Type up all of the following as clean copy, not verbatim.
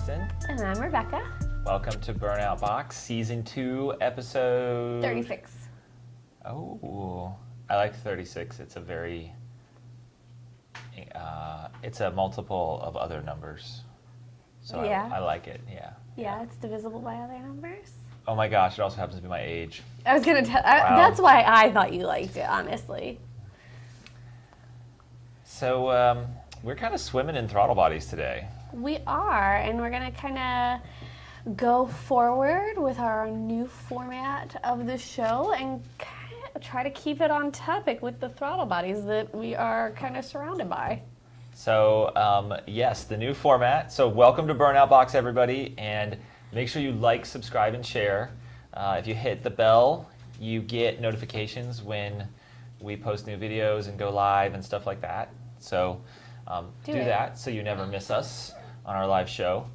Justin. And I'm Rebecca. Welcome to Burnout Box, Season 2, Episode... 36. Oh, I like 36. It's a very... it's a multiple of other numbers. So Yeah. I like it, yeah. Yeah, it's divisible by other numbers. Oh my gosh, it also happens to be my age. I was going to tell... Wow. That's why I thought you liked it, honestly. So we're kind of swimming in throttle bodies today. We are, and we're going to kind of go forward with our new format of the show and kind of try to keep it on topic with the throttle bodies that we are kind of surrounded by. So, yes, the new format. So welcome to Burnout Box, everybody, and make sure you like, subscribe, and share. If you hit the bell, you get notifications when we post new videos and go live and stuff like that. So do that so you never miss us on our live show.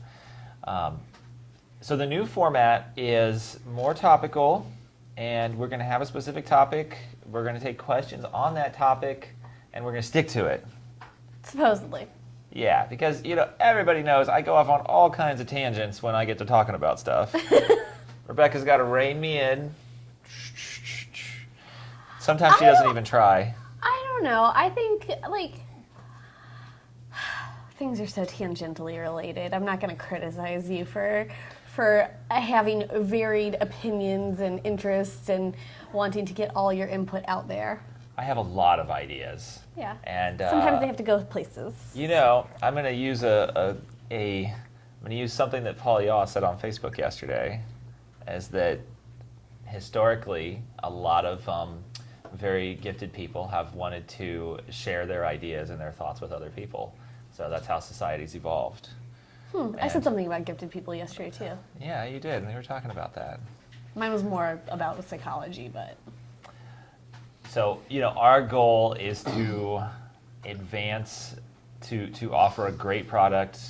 So the new format is more topical, and we're going to have a specific topic. We're going to take questions on that topic, and we're going to stick to it. Supposedly. Yeah, because, everybody knows I go off on all kinds of tangents when I get to talking about stuff. Rebecca's got to rein me in. Sometimes she doesn't even try. I don't know. I think, things are so tangentially related. I'm not going to criticize you for having varied opinions and interests and wanting to get all your input out there. I have a lot of ideas. Yeah. And sometimes they have to go places. I'm going to use I'm going to use something that Paul Yaw said on Facebook yesterday, is that historically a lot of very gifted people have wanted to share their ideas and their thoughts with other people. So that's how society's evolved. I said something about gifted people yesterday too. Yeah, you did. We were talking about that. Mine was more about psychology, but... So, our goal is to advance, to offer a great product,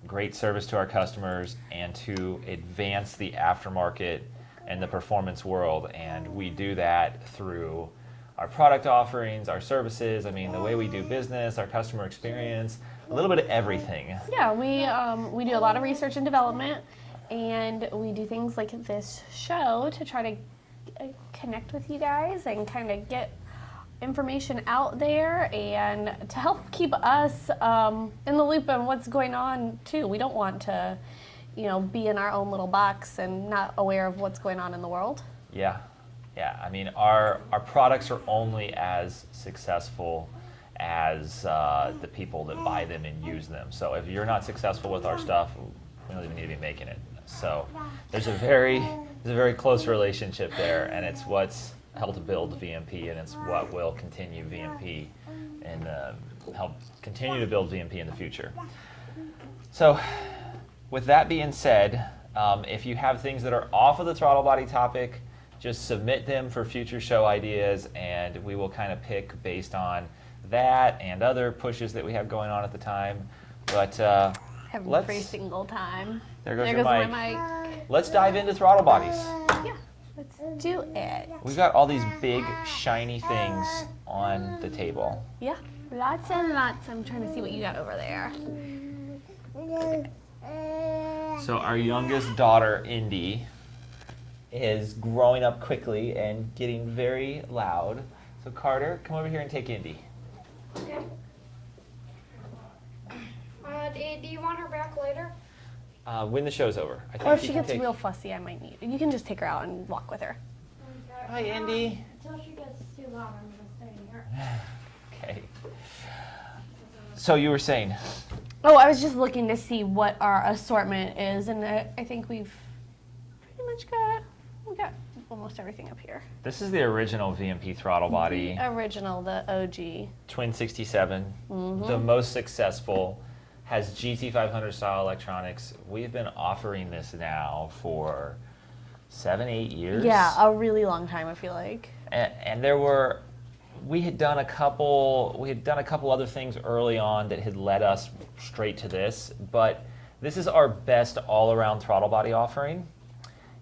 great service to our customers, and to advance the aftermarket and the performance world. And we do that through our product offerings, our services, the way we do business, our customer experience, a little bit of everything. Yeah, we do a lot of research and development, and we do things like this show to try to connect with you guys and kind of get information out there and to help keep us in the loop on what's going on too. We don't want to, be in our own little box and not aware of what's going on in the world. Yeah. Our products are only as successful as the people that buy them and use them. So if you're not successful with our stuff, we don't even need to be making it. So there's a very close relationship there, and it's what's helped build VMP, and it's what will continue VMP and help continue to build VMP in the future. So with that being said, if you have things that are off of the throttle body topic, just submit them for future show ideas, and we will kind of pick based on that and other pushes that we have going on at the time. But Every single time. There goes my mic. Let's dive into throttle bodies. Yeah, let's do it. We've got all these big, shiny things on the table. Yeah, lots and lots. I'm trying to see what you got over there. So our youngest daughter, Indy, is growing up quickly and getting very loud. So Carter, come over here and take Indy. Okay. Do you want her back later? When the show's over. I think Or if she gets real fussy, I might need. You can just take her out and walk with her. Okay. Hi, Indy. Until she gets too loud, I'm going to stay here. Okay. So you were saying? Oh, I was just looking to see what our assortment is, and I think we've pretty much got almost everything up here. This is the original VMP throttle body. The original, the OG. Twin 67, the most successful, has GT500 style electronics. We've been offering this now for 7-8 years. Yeah, a really long time, I feel like. And we had done a couple other things early on that had led us straight to this, but this is our best all-around throttle body offering.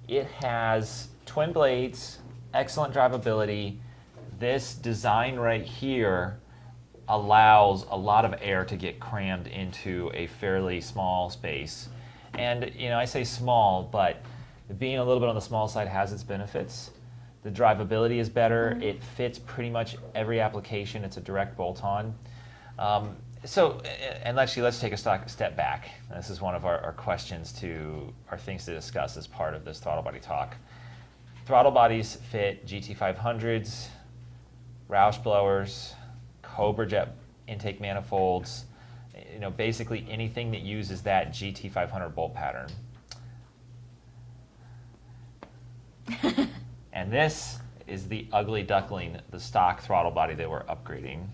It has twin blades, excellent drivability. This design right here allows a lot of air to get crammed into a fairly small space. And I say small, but being a little bit on the small side has its benefits. The drivability is better. It fits pretty much every application. It's a direct bolt-on. And let's take a step back. This is one of our questions our things to discuss as part of this throttle body talk. Throttle bodies fit GT500s, Roush blowers, Cobra jet intake manifolds, basically anything that uses that GT500 bolt pattern. And this is the ugly duckling, the stock throttle body that we're upgrading.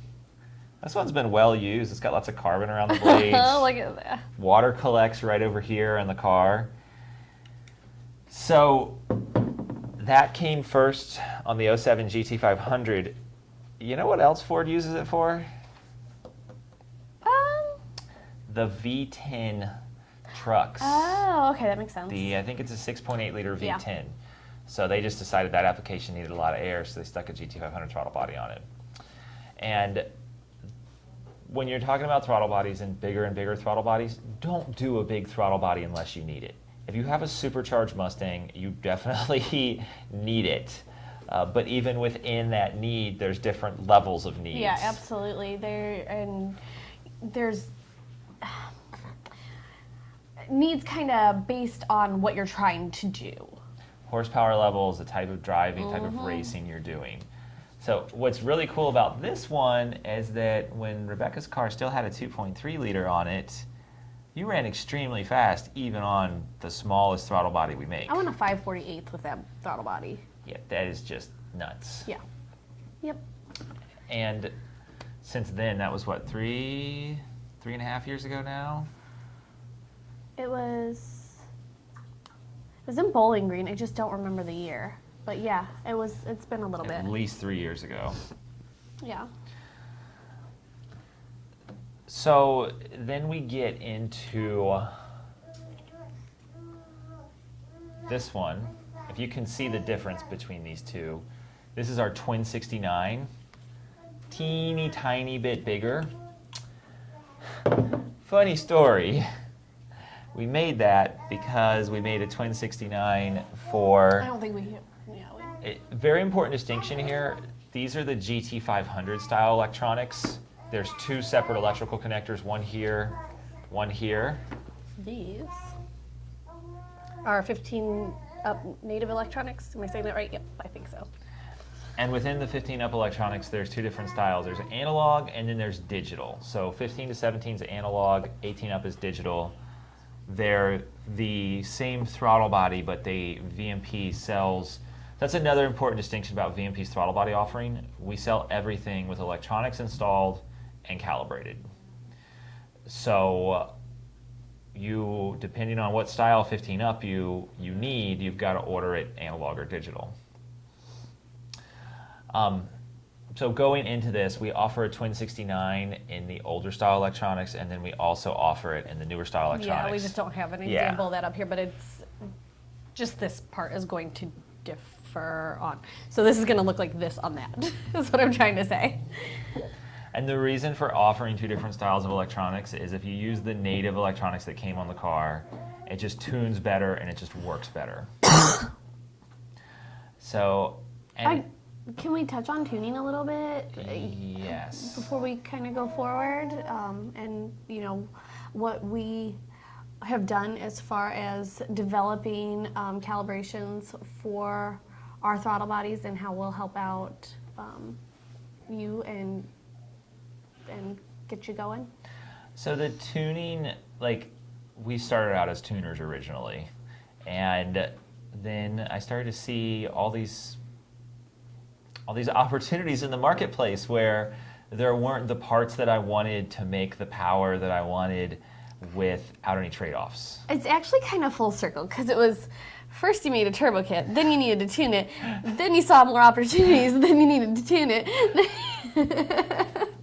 This one's been well used. It's got lots of carbon around the blades. Look at that. Water collects right over here in the car. So that came first on the 07 GT500. You know what else Ford uses it for? The V10 trucks. Oh, okay, that makes sense. I think it's a 6.8 liter V10. Yeah. So they just decided that application needed a lot of air, so they stuck a GT500 throttle body on it. And when you're talking about throttle bodies and bigger throttle bodies, don't do a big throttle body unless you need it. If you have a supercharged Mustang, you definitely need it. But even within that need, there's different levels of needs. Yeah, absolutely. There's needs kind of based on what you're trying to do. Horsepower levels, the type of driving, type of racing you're doing. So what's really cool about this one is that when Rebecca's car still had a 2.3 liter on it, you ran extremely fast even on the smallest throttle body we make. I want a 5/48 with that throttle body. Yeah, that is just nuts. Yeah. Yep. And since then, that was what, 3.5 years ago now? It was in Bowling Green. I just don't remember the year. But yeah, it's been a little bit. At least 3 years ago. Yeah. So then we get into this one. If you can see the difference between these two, this is our Twin 69. Teeny tiny bit bigger. Funny story. We made that because we made a Twin 69 for... I don't think we... Very important distinction here. These are the GT500 style electronics. There's two separate electrical connectors, one here, one here. These are 15 up native electronics. Am I saying that right? Yep, I think so. And within the 15 up electronics, there's two different styles. There's analog and then there's digital. So 15 to 17 is analog, 18 up is digital. They're the same throttle body, but VMP sells. That's another important distinction about VMP's throttle body offering. We sell everything with electronics installed and calibrated. So you, depending on what style 15 up you need, you've got to order it analog or digital. So going into this, we offer a Twin 69 in the older style electronics, and then we also offer it in the newer style electronics. Yeah, we just don't have an example of that up here, but it's just this part is going to differ on. So this is going to look like this on that, is what I'm trying to say. And the reason for offering two different styles of electronics is if you use the native electronics that came on the car, it just tunes better and it just works better. So, can we touch on tuning a little bit? Yes. Before we kind of go forward, and what we have done as far as developing calibrations for our throttle bodies and how we'll help out you and get you going. So the tuning, we started out as tuners originally, and then I started to see all these opportunities in the marketplace where there weren't the parts that I wanted to make the power that I wanted without any trade-offs. It's actually kind of full circle because it was first you made a turbo kit, then you needed to tune it, then you saw more opportunities, then you needed to tune it.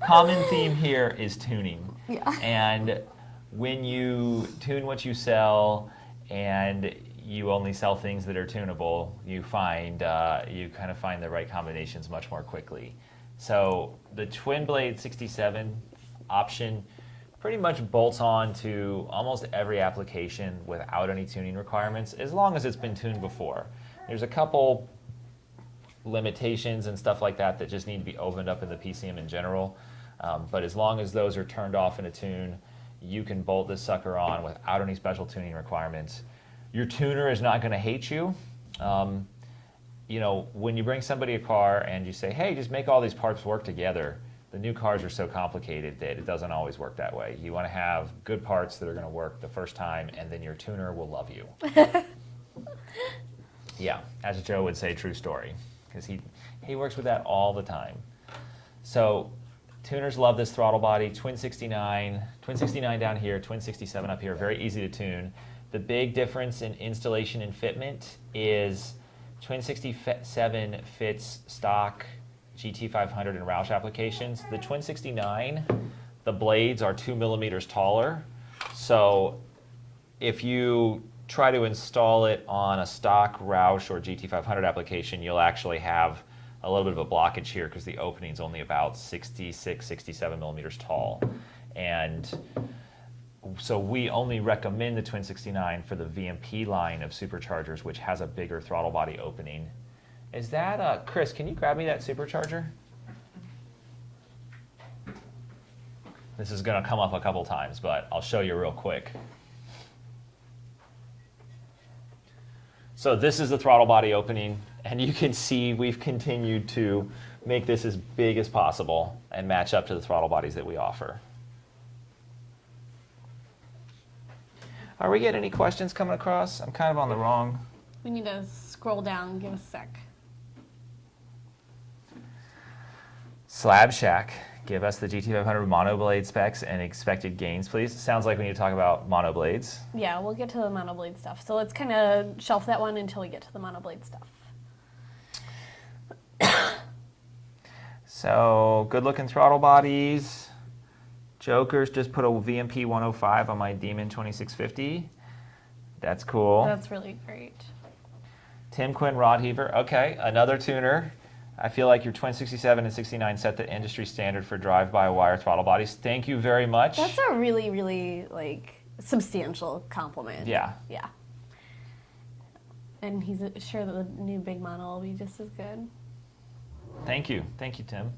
Common theme here is tuning. Yeah. And when you tune what you sell and you only sell things that are tunable, you kind of find the right combinations much more quickly. So the twin blade 67 option pretty much bolts on to almost every application without any tuning requirements, as long as it's been tuned before. There's a couple limitations and stuff like that that just need to be opened up in the PCM in general. But as long as those are turned off in a tune, you can bolt this sucker on without any special tuning requirements. Your tuner is not going to hate you. You know, when you bring somebody a car and you say, hey, just make all these parts work together, the new cars are so complicated that it doesn't always work that way. You want to have good parts that are going to work the first time, and then your tuner will love you. Yeah, as Joe would say, true story, because he works with that all the time. So tuners love this throttle body. Twin 69 down here, Twin 67 up here, very easy to tune. The big difference in installation and fitment is Twin 67 fits stock GT500 and Roush applications. The Twin 69, the blades are 2 millimeters taller. So if you try to install it on a stock Roush or GT500 application, you'll actually have a little bit of a blockage here because the opening's only about 66, 67 millimeters tall. And so we only recommend the Twin 69 for the VMP line of superchargers, which has a bigger throttle body opening. Is that, Chris, can you grab me that supercharger? This is going to come up a couple times, but I'll show you real quick. So this is the throttle body opening, and you can see we've continued to make this as big as possible and match up to the throttle bodies that we offer. Are we getting any questions coming across? I'm kind of on the wrong. We need to scroll down. Give us a sec. Slab Shack, give us the GT500 monoblade specs and expected gains, please. Sounds like we need to talk about monoblades. Yeah, we'll get to the monoblade stuff. So let's kind of shelf that one until we get to the monoblade stuff. So, good looking throttle bodies. Jokers just put a VMP 105 on my Demon 2650. That's cool. That's really great. Tim Quinn Rod Heaver. Okay, another tuner. I feel like your Twin 67 and 69 set the industry standard for drive-by-wire throttle bodies. Thank you very much. That's a really, really, like, substantial compliment. Yeah. Yeah. And he's sure that the new Big Mono will be just as good. Thank you, Tim.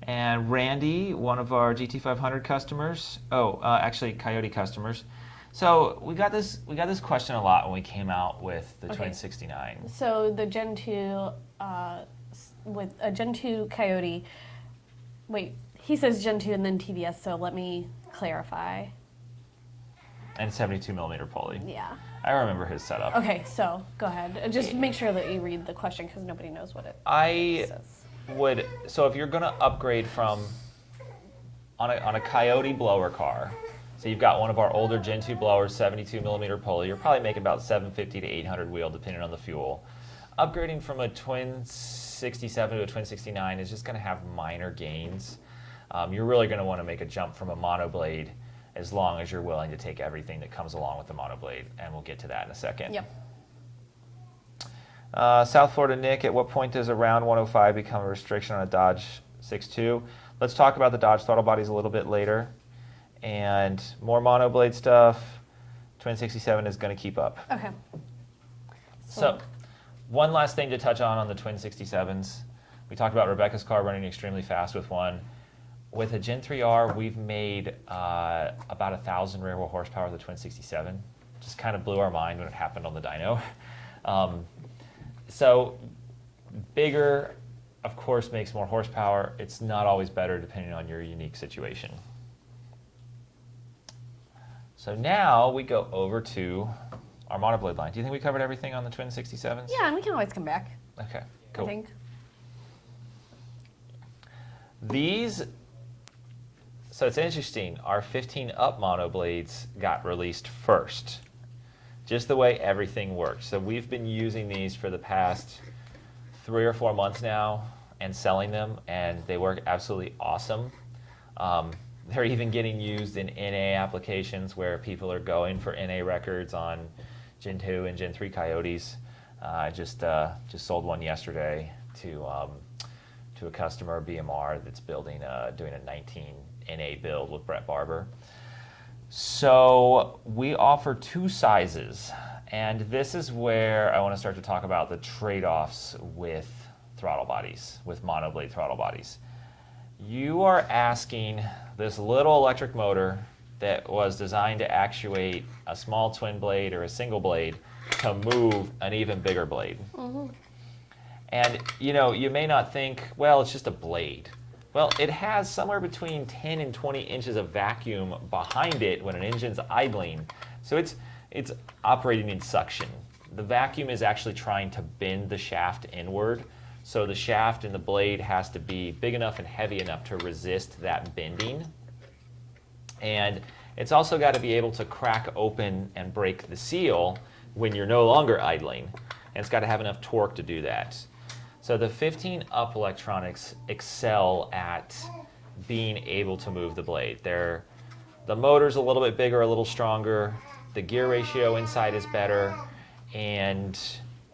And Randy, one of our GT500 customers. Actually, Coyote customers. So we got this question a lot when we came out with the Twin 69. So the Gen 2, with a Gen 2 Coyote, wait, he says Gen 2 and then TVS, so let me clarify. And 72 millimeter pulley. Yeah. I remember his setup. Okay, so go ahead. Just make sure that you read the question because nobody knows what it says. So if you're going to upgrade from, on a Coyote blower car, so you've got one of our older Gen 2 blowers, 72 millimeter pulley, you're probably making about 750 to 800 wheel depending on the fuel. Upgrading from a Twin 67 to a Twin 69 is just going to have minor gains. You're really going to want to make a jump from a monoblade as long as you're willing to take everything that comes along with the monoblade, and we'll get to that in a second. Yep. South Florida Nick, at what point does a round 105 become a restriction on a Dodge 6.2? Let's talk about the Dodge throttle bodies a little bit later. And more monoblade stuff. Twin 67 is going to keep up. Okay. So, one last thing to touch on the Twin 67s. We talked about Rebecca's car running extremely fast with one. With a Gen 3R, we've made about 1,000 rear wheel horsepower with the Twin 67. Just kind of blew our mind when it happened on the dyno. So bigger, of course, makes more horsepower. It's not always better depending on your unique situation. So now we go over to our monoblade line. Do you think we covered everything on the Twin 67s? Yeah, and we can always come back. Okay, cool. I think. So it's interesting, our 15 up monoblades got released first. Just the way everything works. So we've been using these for the past 3 or 4 months now and selling them, and they work absolutely awesome. They're even getting used in NA applications where people are going for NA records on Gen 2 and Gen 3 Coyotes. I just sold one yesterday to a customer, BMR, that's doing a in a build with Brett Barber. So we offer 2 sizes, and this is where I want to start to talk about the trade-offs with throttle bodies, with monoblade throttle bodies. You are asking this little electric motor that was designed to actuate a small twin blade or a single blade to move an even bigger blade. Mm-hmm. And you may not think, well, it's just a blade. Well, it has somewhere between 10 and 20 inches of vacuum behind it when an engine's idling. So it's operating in suction. The vacuum is actually trying to bend the shaft inward. So the shaft and the blade has to be big enough and heavy enough to resist that bending. And it's also got to be able to crack open and break the seal when you're no longer idling. And it's got to have enough torque to do that. So the 15-up electronics excel at being able to move the blade. The motor's a little bit bigger, a little stronger. The gear ratio inside is better. And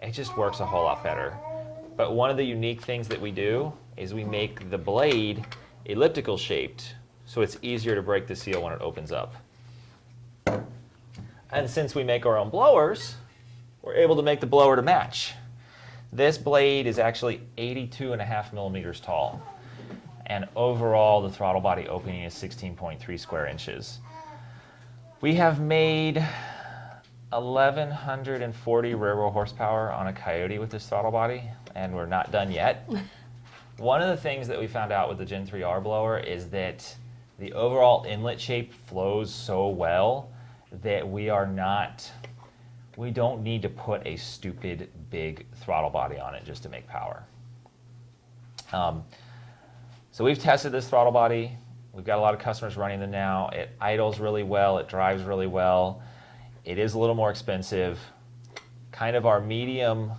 it just works a whole lot better. But one of the unique things that we do is we make the blade elliptical shaped, so it's easier to break the seal when it opens up. And since we make our own blowers, we're able to make the blower to match. This blade is actually 82.5 millimeters tall. And overall, the throttle body opening is 16.3 square inches. We have made 1,140 railroad horsepower on a Coyote with this throttle body, and we're not done yet. One of the things that we found out with the Gen 3R blower is that the overall inlet shape flows so well that we don't need to put a stupid big throttle body on it just to make power. So we've tested this throttle body. We've got a lot of customers running them now. It idles really well. It drives really well. It is a little more expensive. Kind of our medium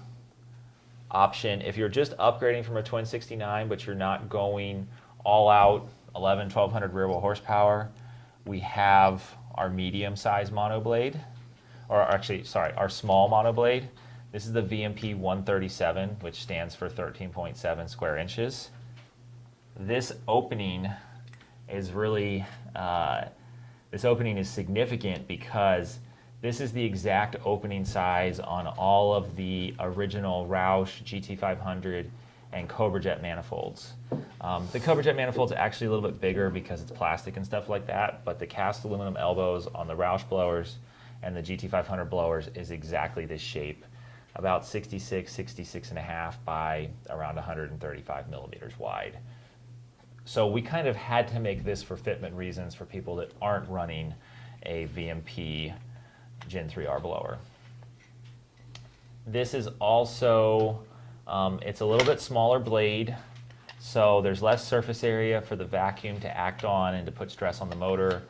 option, if you're just upgrading from a Twin 69, but you're not going all out 1,200 rear wheel horsepower, we have our medium size monoblade, or actually, sorry, our small monoblade. This is the VMP 137, which stands for 13.7 square inches. This opening is really, this opening is significant because this is the exact opening size on all of the original Roush GT500 and Cobra Jet manifolds. The Cobra Jet manifold's actually a little bit bigger because it's plastic and stuff like that, but the cast aluminum elbows on the Roush blowers and the GT500 blowers is exactly this shape, about 66 and a half by around 135 millimeters wide. So we kind of had to make this for fitment reasons for people that aren't running a VMP Gen 3R blower. This is also, it's a little bit smaller blade, so there's less surface area for the vacuum to act on and to put stress on the motor.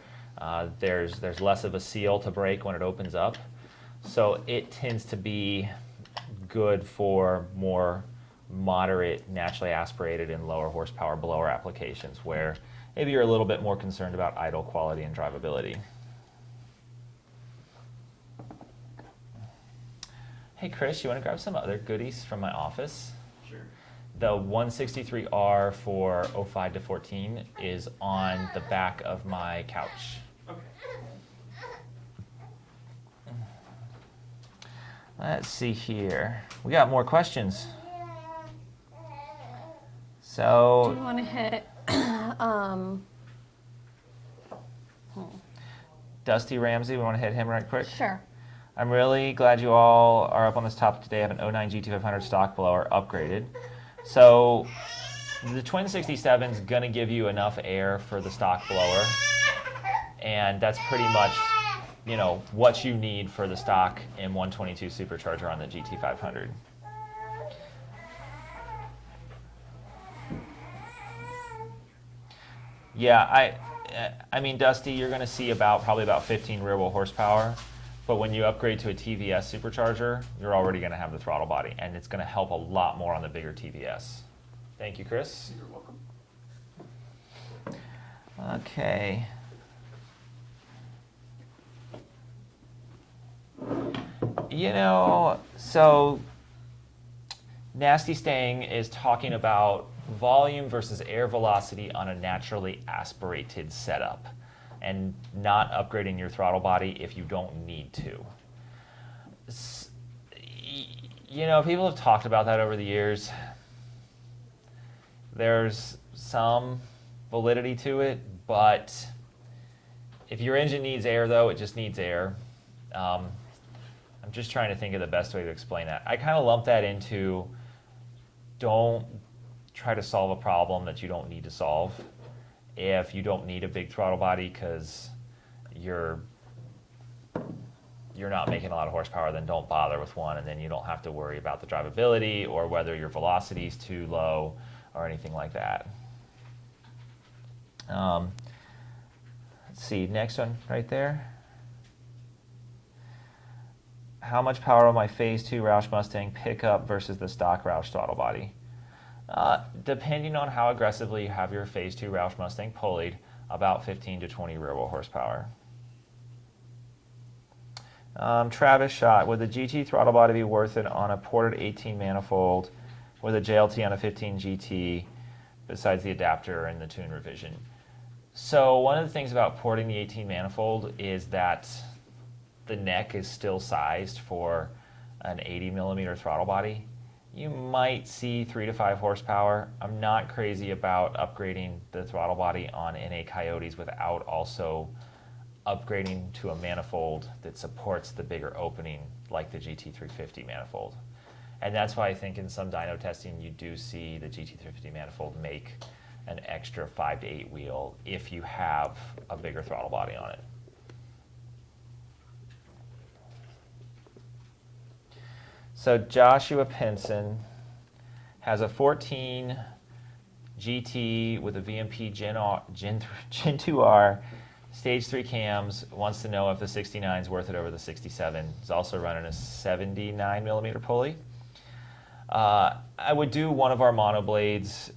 There's less of a seal to break when it opens up. So it tends to be good for more moderate, naturally aspirated and lower horsepower blower applications where maybe you're a little bit more concerned about idle quality and drivability. Hey Chris, you want to grab some other goodies from my office? Sure. The 163R for 05 to 14 is on the back of my couch. Okay. Let's see here. We got more questions. So, Do you want to hit Dusty Ramsey, we want to hit him right quick? Sure. I'm really glad you all are up on this topic today. I have an 09 GT500 stock blower upgraded. So the Twin 67 is going to give you enough air for the stock blower. And that's pretty much, what you need for the stock M122 supercharger on the GT500. Yeah, I mean, Dusty, you're going to see probably about 15 rear wheel horsepower. But when you upgrade to a TVS supercharger, you're already going to have the throttle body, and it's going to help a lot more on the bigger TVS. Thank you, Chris. You're welcome. Okay. So Nasty Staying is talking about volume versus air velocity on a naturally aspirated setup and not upgrading your throttle body if you don't need to. You know, people have talked about that over the years. There's some validity to it, but if your engine needs air, though, it just needs air. I'm just trying to think of the best way to explain that. I kind of lump that into don't try to solve a problem that you don't need to solve. If you don't need a big throttle body because you're not making a lot of horsepower, then don't bother with one, and then you don't have to worry about the drivability or whether your velocity is too low or anything like that. Let's see, next one right there. How much power will my Phase 2 Roush Mustang pick up versus the stock Roush throttle body? Depending on how aggressively you have your Phase 2 Roush Mustang pulleyed, about 15 to 20 rear wheel horsepower. Travis Shot, would the GT throttle body be worth it on a ported 18 manifold with a JLT on a 15 GT besides the adapter and the tune revision? So one of the things about porting the 18 manifold is that the neck is still sized for an 80 millimeter throttle body. You might see 3 to 5 horsepower. I'm not crazy about upgrading the throttle body on NA Coyotes without also upgrading to a manifold that supports the bigger opening like the GT350 manifold. And that's why I think in some dyno testing you do see the GT350 manifold make an extra 5 to 8 wheel if you have a bigger throttle body on it. So Joshua Pinson has a 14 GT with a VMP Gen 2R, stage 3 cams, wants to know if the 69 is worth it over the 67. He's also running a 79 millimeter pulley. I would do one of our monoblades.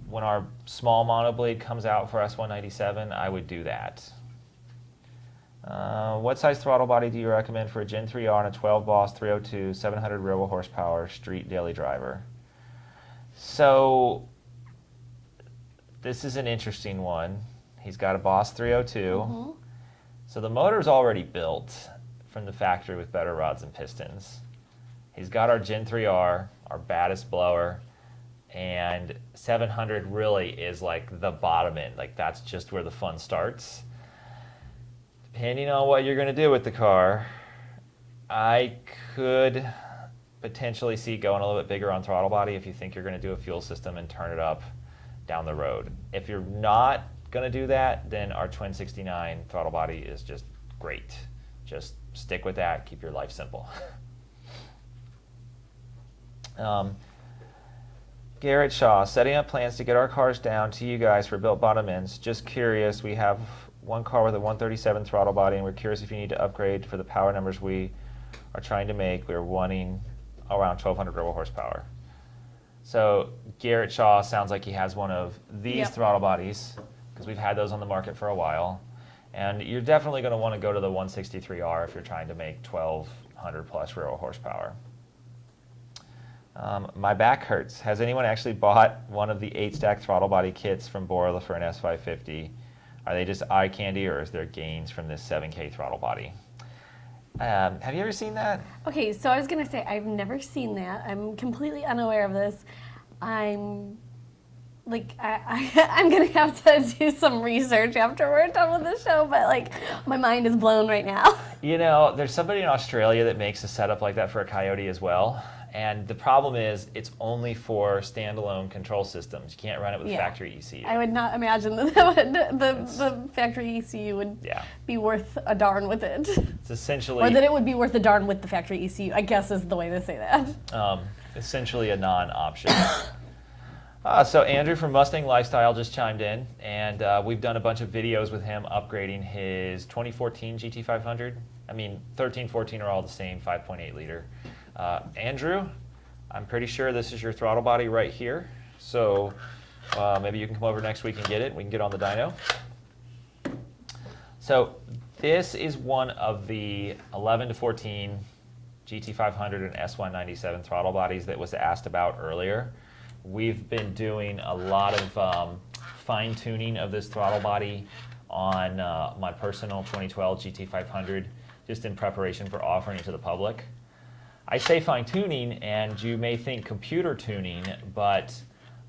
When our small monoblade comes out for S197, I would do that. What size throttle body do you recommend for a Gen 3R and a 12 Boss 302, 700 rear wheel horsepower street daily driver? So this is an interesting one. He's got a Boss 302. Mm-hmm. So the motor's already built from the factory with better rods and pistons. He's got our Gen 3R, our baddest blower, and 700 really is like the bottom end. Like that's just where the fun starts. Depending on what you're going to do with the car, I could potentially see going a little bit bigger on throttle body if you think you're going to do a fuel system and turn it up down the road. If you're not going to do that, then our Twin 69 throttle body is just great. Just stick with that. Keep your life simple. Garrett Shaw, setting up plans to get our cars down to you guys for built bottom ends. Just curious, we have one car with a 137 throttle body, and we're curious if you need to upgrade for the power numbers we are trying to make. We're wanting around 1,200 rear wheel horsepower. So Garrett Shaw sounds like he has one of these throttle bodies, because we've had those on the market for a while. And you're definitely going to want to go to the 163R if you're trying to make 1,200 plus rear wheel horsepower. My back hurts. Has anyone actually bought one of the 8-stack throttle body kits from Borla for an S550? Are they just eye candy, or is there gains from this 7K throttle body? Have you ever seen that? Okay, so I was going to say, I've never seen that. I'm completely unaware of this. I'm going to have to do some research after we're done with the show, but like, my mind is blown right now. You know, there's somebody in Australia that makes a setup like that for a Coyote as well. And the problem is, it's only for standalone control systems. You can't run it with factory ECU. I would not imagine that the factory ECU would be worth a darn with it. It's essentially... Or that it would be worth a darn with the factory ECU, I guess is the way to say that. Essentially a non-option. So Andrew from Mustang Lifestyle just chimed in, and we've done a bunch of videos with him upgrading his 2014 GT500. I mean, 13, 14 are all the same, 5.8 liter. Andrew, I'm pretty sure this is your throttle body right here. So maybe you can come over next week and get it. We can get on the dyno. So this is one of the 11 to 14 GT500 and S197 throttle bodies that was asked about earlier. We've been doing a lot of fine tuning of this throttle body on my personal 2012 GT500, just in preparation for offering it to the public. I say fine tuning, and you may think computer tuning, but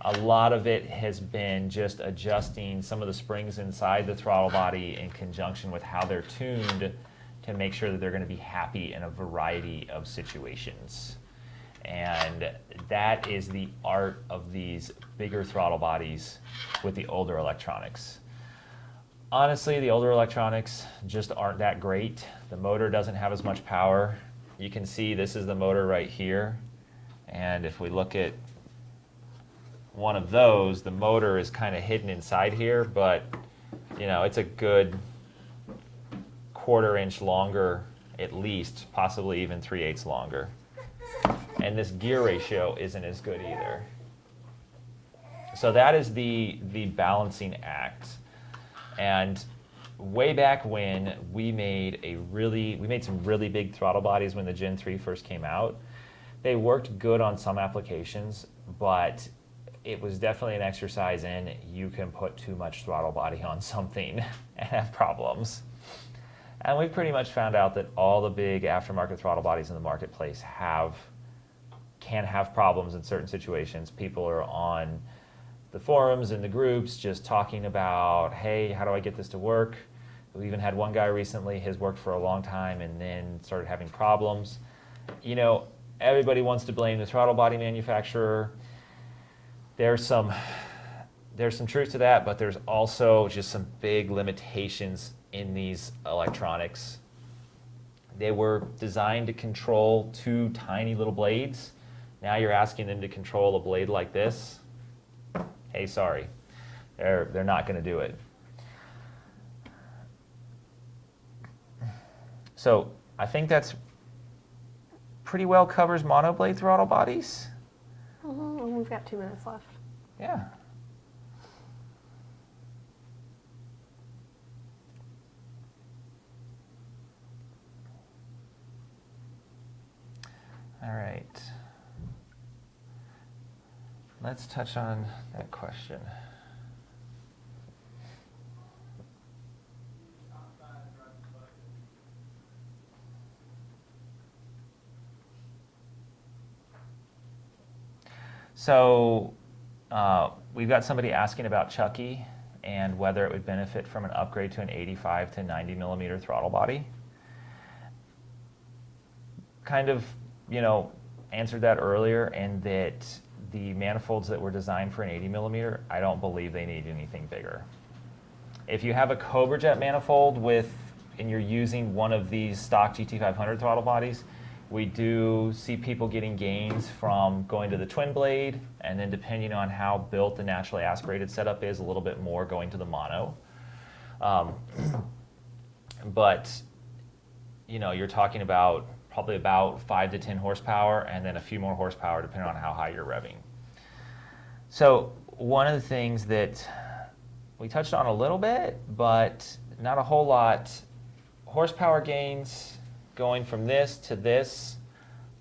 a lot of it has been just adjusting some of the springs inside the throttle body in conjunction with how they're tuned to make sure that they're going to be happy in a variety of situations. And that is the art of these bigger throttle bodies with the older electronics. Honestly, the older electronics just aren't that great. The motor doesn't have as much power. You can see this is the motor right here. And if we look at one of those, the motor is kind of hidden inside here, but you know, it's a good 1/4 inch longer at least, possibly even 3/8 longer. And this gear ratio isn't as good either. So that is the balancing act. And way back when we made some really big throttle bodies when the Gen 3 first came out. They worked good on some applications, but it was definitely an exercise in you can put too much throttle body on something and have problems. And we've pretty much found out that all the big aftermarket throttle bodies in the marketplace can have problems in certain situations. People are on the forums and the groups just talking about, hey, how do I get this to work? We even had one guy recently, his worked for a long time and then started having problems. You know, everybody wants to blame the throttle body manufacturer. There's some truth to that, but there's also just some big limitations in these electronics. They were designed to control 2 tiny little blades. Now you're asking them to control a blade like this. Hey, sorry, they're not going to do it. So I think that's pretty well covers monoblade throttle bodies. Mm-hmm. We've got 2 minutes left. Yeah. All right. Let's touch on that question. So we've got somebody asking about Chucky and whether it would benefit from an upgrade to an 85 to 90 millimeter throttle body. Kind of, you know, answered that earlier, and that the manifolds that were designed for an 80 millimeter, I don't believe they need anything bigger. If you have a Cobra Jet manifold and you're using one of these stock GT500 throttle bodies, we do see people getting gains from going to the twin blade, and then depending on how built the naturally aspirated setup is, a little bit more going to the mono. But you know, you're talking about probably about 5 to 10 horsepower, and then a few more horsepower depending on how high you're revving. So one of the things that we touched on a little bit, but not a whole lot, horsepower gains going from this to this,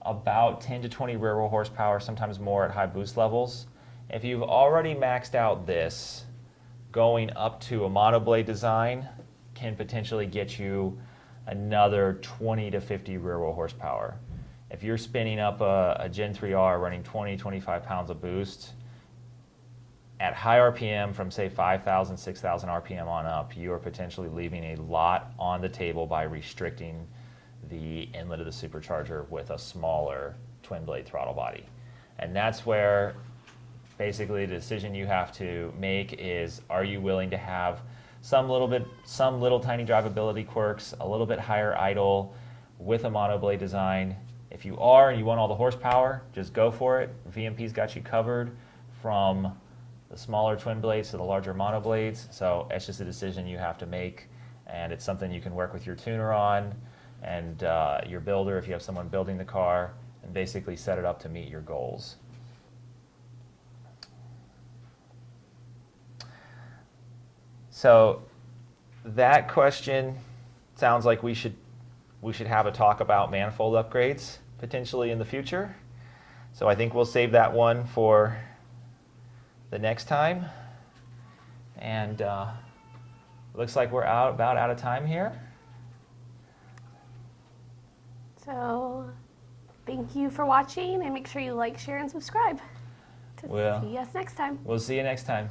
about 10 to 20 rear wheel horsepower, sometimes more at high boost levels. If you've already maxed out this, going up to a monoblade design can potentially get you another 20 to 50 rear wheel horsepower. If you're spinning up a Gen 3R running 20, 25 pounds of boost, at high RPM from say 5,000, 6,000 RPM on up, you are potentially leaving a lot on the table by restricting the inlet of the supercharger with a smaller twin blade throttle body. And that's where basically the decision you have to make is, are you willing to have some little tiny drivability quirks, a little bit higher idle with a monoblade design? If you are and you want all the horsepower, just go for it. VMP's got you covered from the smaller twin blades to the larger monoblades. So it's just a decision you have to make, and it's something you can work with your tuner on and your builder if you have someone building the car, and basically set it up to meet your goals. So that question sounds like we should have a talk about manifold upgrades. potentially in the future. So I think we'll save that one for the next time. And looks like we're about out of time here. So thank you for watching, and make sure you like, share, and subscribe to Well, see us next time. We'll see you next time.